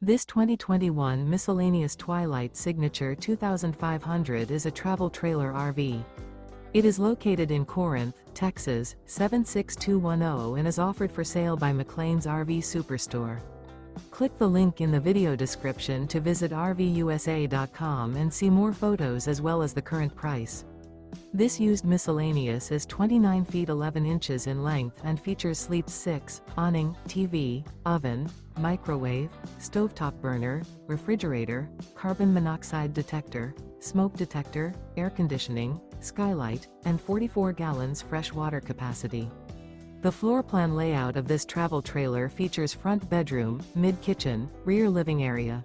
This 2021 Miscellaneous TWILIGHT Signature 2500 is a travel trailer RV. It is located in Corinth, Texas, 76210 and is offered for sale by McClain's RV Superstore. Click the link in the video description to visit RVUSA.com and see more photos as well as the current price. This used miscellaneous is 29 feet 11 inches in length and features sleeps 6, awning, TV, oven, microwave, stovetop burner, refrigerator, carbon monoxide detector, smoke detector, air conditioning, skylight, and 44 gallons fresh water capacity. The floor plan layout of this travel trailer features front bedroom, mid-kitchen, rear living area.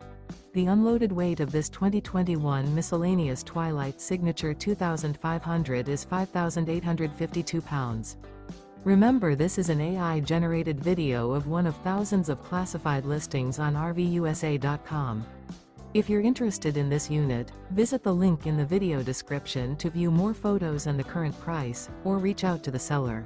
The unloaded weight of this 2021 Miscellaneous TWILIGHT Signature 2500 is 5,852 pounds. Remember, this is an AI-generated video of one of thousands of classified listings on RVUSA.com. If you're interested in this unit, visit the link in the video description to view more photos and the current price, or reach out to the seller.